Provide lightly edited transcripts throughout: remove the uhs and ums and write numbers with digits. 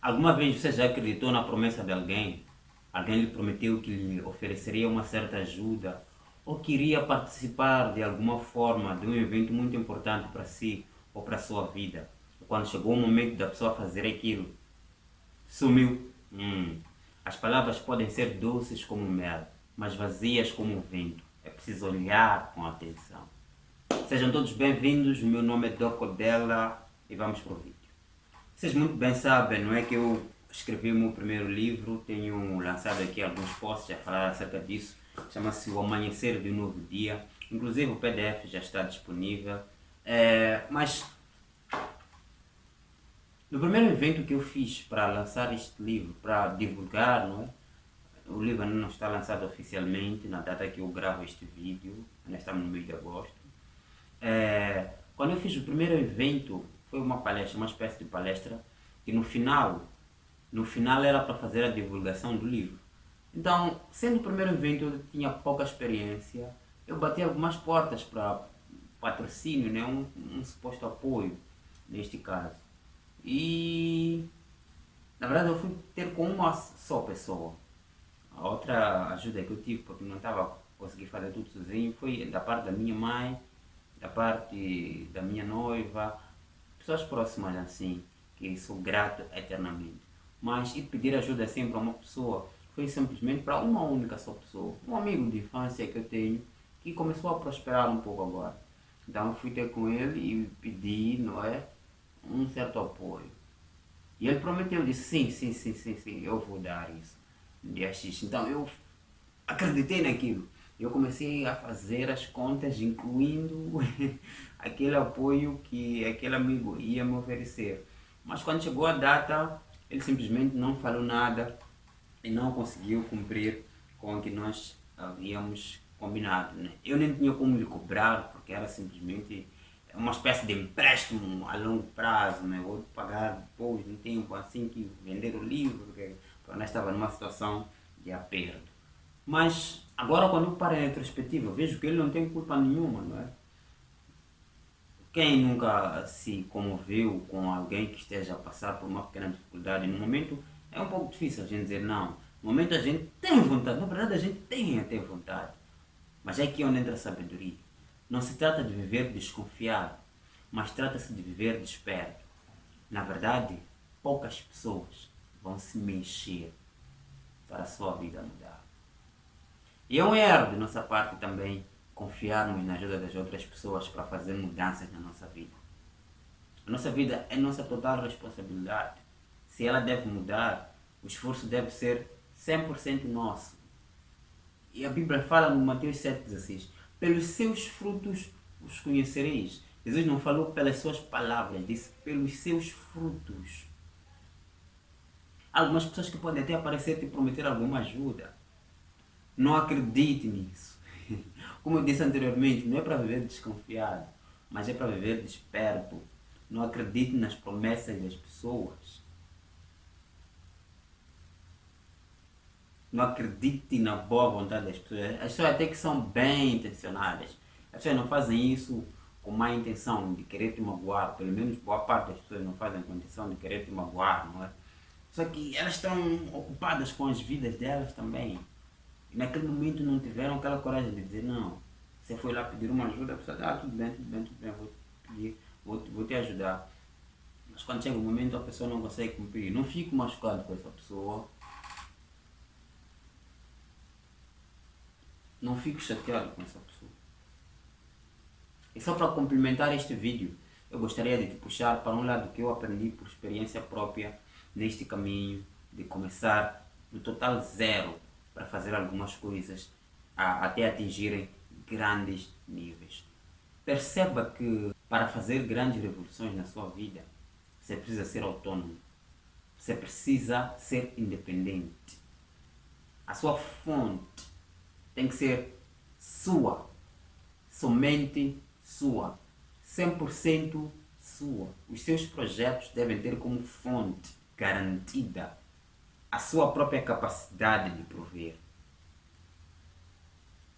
Alguma vez você já acreditou na promessa de alguém? Alguém lhe prometeu que lhe ofereceria uma certa ajuda ou queria participar de alguma forma de um evento muito importante para si ou para a sua vida. E quando chegou o momento da pessoa fazer aquilo, sumiu. As palavras podem ser doces como mel, mas vazias como o vento. É preciso olhar com atenção. Sejam todos bem-vindos, o meu nome é Doco Della e vamos para o vídeo. Vocês muito bem sabem, não é, que eu escrevi o meu primeiro livro, tenho lançado aqui alguns posts a falar acerca disso, chama-se O Amanhecer de um Novo Dia, inclusive o PDF já está disponível, mas no primeiro evento que eu fiz para lançar este livro, para divulgar, não é? O livro ainda não está lançado oficialmente, na data que eu gravo este vídeo, ainda estamos no mês de agosto. Quando eu fiz o primeiro evento, foi uma palestra, uma espécie de palestra, que no final era para fazer a divulgação do livro. Então, sendo o primeiro evento, eu tinha pouca experiência, eu bati algumas portas para patrocínio, né? um suposto apoio, neste caso. E, na verdade, eu fui ter com uma só pessoa. A outra ajuda que eu tive, porque não estava conseguindo fazer tudo sozinho, foi da parte da minha mãe, da parte da minha noiva, pessoas próximas assim, que sou grato eternamente. Mas ir pedir ajuda sempre a uma pessoa foi simplesmente para uma única só pessoa, um amigo de infância que eu tenho, que começou a prosperar um pouco agora. Então eu fui ter com ele e pedi, não é, um certo apoio. E ele prometeu, disse sim, eu vou dar isso no dia X. Então eu acreditei naquilo. Eu comecei a fazer as contas, incluindo aquele apoio que aquele amigo ia me oferecer. Mas quando chegou a data, ele simplesmente não falou nada e não conseguiu cumprir com o que nós havíamos combinado. Né? Eu nem tinha como lhe cobrar, porque era simplesmente uma espécie de empréstimo a longo prazo. Né? Vou pagar depois de um tempo assim que vender o livro, porque nós estava numa situação de aperto. Mas agora quando eu paro em retrospectiva, vejo que ele não tem culpa nenhuma, não é? Quem nunca se comoveu com alguém que esteja a passar por uma pequena dificuldade no momento, é um pouco difícil a gente dizer não. No momento a gente tem vontade, na verdade a gente tem até vontade. Mas é aqui onde entra a sabedoria. Não se trata de viver desconfiado, mas trata-se de viver desperto. Na verdade, poucas pessoas vão se mexer para a sua vida mudar. E é um erro de nossa parte também confiarmos na ajuda das outras pessoas para fazer mudanças na nossa vida. A nossa vida é nossa total responsabilidade. Se ela deve mudar, o esforço deve ser 100% nosso. E a Bíblia fala no Mateus 7,16: pelos seus frutos os conhecereis. Jesus não falou pelas suas palavras, disse pelos seus frutos. Algumas pessoas que podem até aparecer te prometer alguma ajuda. Não acredite nisso. Como eu disse anteriormente, não é para viver desconfiado, mas é para viver desperto. Não acredite nas promessas das pessoas. Não acredite na boa vontade das pessoas. As pessoas até que são bem intencionadas. As pessoas não fazem isso com má intenção de querer te magoar. Pelo menos boa parte das pessoas não fazem com a intenção de querer te magoar, não é? Só que elas estão ocupadas com as vidas delas também. E naquele momento não tiveram aquela coragem de dizer não. Você foi lá pedir uma ajuda, a pessoa diz, tudo bem, vou pedir, vou te ajudar. Mas quando chega o momento a pessoa não consegue cumprir. Não fico machucado com essa pessoa. Não fico chateado com essa pessoa. E só para complementar este vídeo, eu gostaria de te puxar para um lado que eu aprendi por experiência própria neste caminho de começar do total zero para fazer algumas coisas até atingirem grandes níveis. Perceba que para fazer grandes revoluções na sua vida, você precisa ser autônomo. Você precisa ser independente. A sua fonte tem que ser sua. Somente sua. 100% sua. Os seus projetos devem ter como fonte garantida a sua própria capacidade de prover.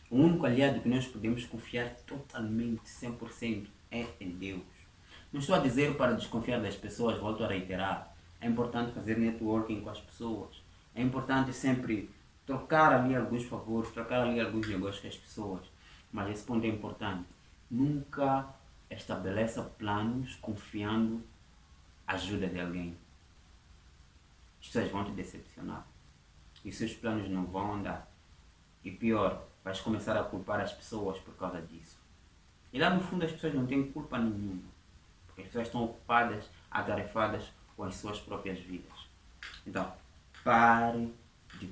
O único aliado que nós podemos confiar totalmente, 100%, é em Deus. Não estou a dizer para desconfiar das pessoas, volto a reiterar. É importante fazer networking com as pessoas. É importante sempre trocar ali alguns favores, trocar ali alguns negócios com as pessoas. Mas esse ponto é importante. Nunca estabeleça planos confiando a ajuda de alguém. As pessoas vão te decepcionar. E os seus planos não vão andar. E pior, vais começar a culpar as pessoas por causa disso. E lá no fundo as pessoas não têm culpa nenhuma. Porque as pessoas estão ocupadas, atarefadas com as suas próprias vidas. Então, pare de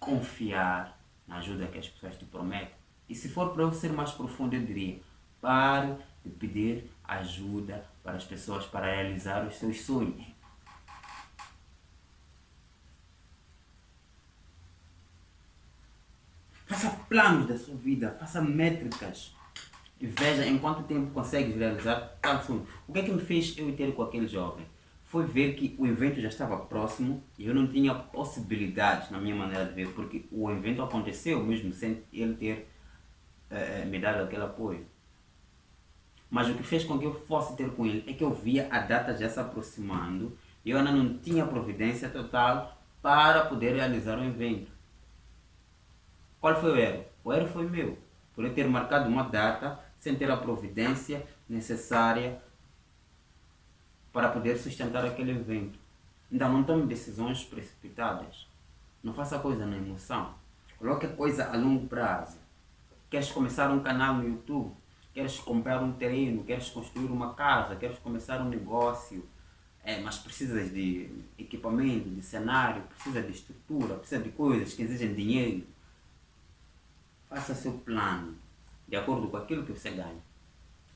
confiar na ajuda que as pessoas te prometem. E se for para eu ser mais profundo, eu diria, pare de pedir ajuda para as pessoas para realizar os seus sonhos. Faça planos da sua vida, faça métricas e veja em quanto tempo consegue realizar tal sonho. O que é que me fez eu ter com aquele jovem? Foi ver que o evento já estava próximo e eu não tinha possibilidades na minha maneira de ver, porque o evento aconteceu mesmo sem ele ter me dado aquele apoio. Mas o que fez com que eu fosse ter com ele é que eu via a data já se aproximando e eu ainda não tinha providência total para poder realizar o evento. Qual foi o erro? O erro foi meu, por eu ter marcado uma data sem ter a providência necessária para poder sustentar aquele evento. Então não tome decisões precipitadas. Não faça coisa na emoção. Coloque coisa a longo prazo. Queres começar um canal no YouTube? Queres comprar um terreno? Queres construir uma casa? Queres começar um negócio? Mas precisas de equipamento, de cenário, precisa de estrutura, precisa de coisas que exigem dinheiro. Faça seu plano de acordo com aquilo que você ganha.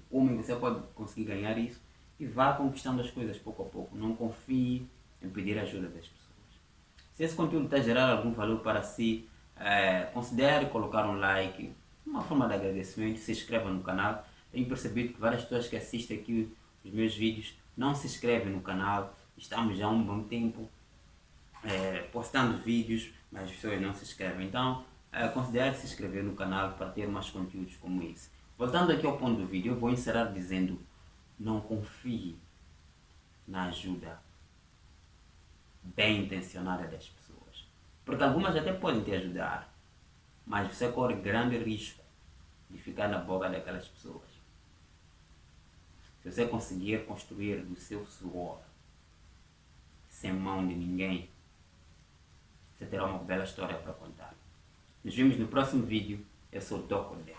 Como você pode conseguir ganhar isso e vá conquistando as coisas pouco a pouco. Não confie em pedir ajuda das pessoas. Se esse conteúdo está a gerar algum valor para si, considere colocar um like, uma forma de agradecimento, se inscreva no canal. Tenho percebido que várias pessoas que assistem aqui os meus vídeos não se inscrevem no canal. Estamos já há um bom tempo postando vídeos, mas as pessoas não se inscrevem. Então, considere se inscrever no canal para ter mais conteúdos como esse. Voltando aqui ao ponto do vídeo, eu vou encerrar dizendo: não confie na ajuda bem intencionada das pessoas. Porque algumas até podem te ajudar, mas você corre grande risco de ficar na boca daquelas pessoas. Se você conseguir construir do seu suor, sem mão de ninguém, você terá uma bela história para contar. Nos vemos no próximo vídeo. Eu sou o Doc Odé.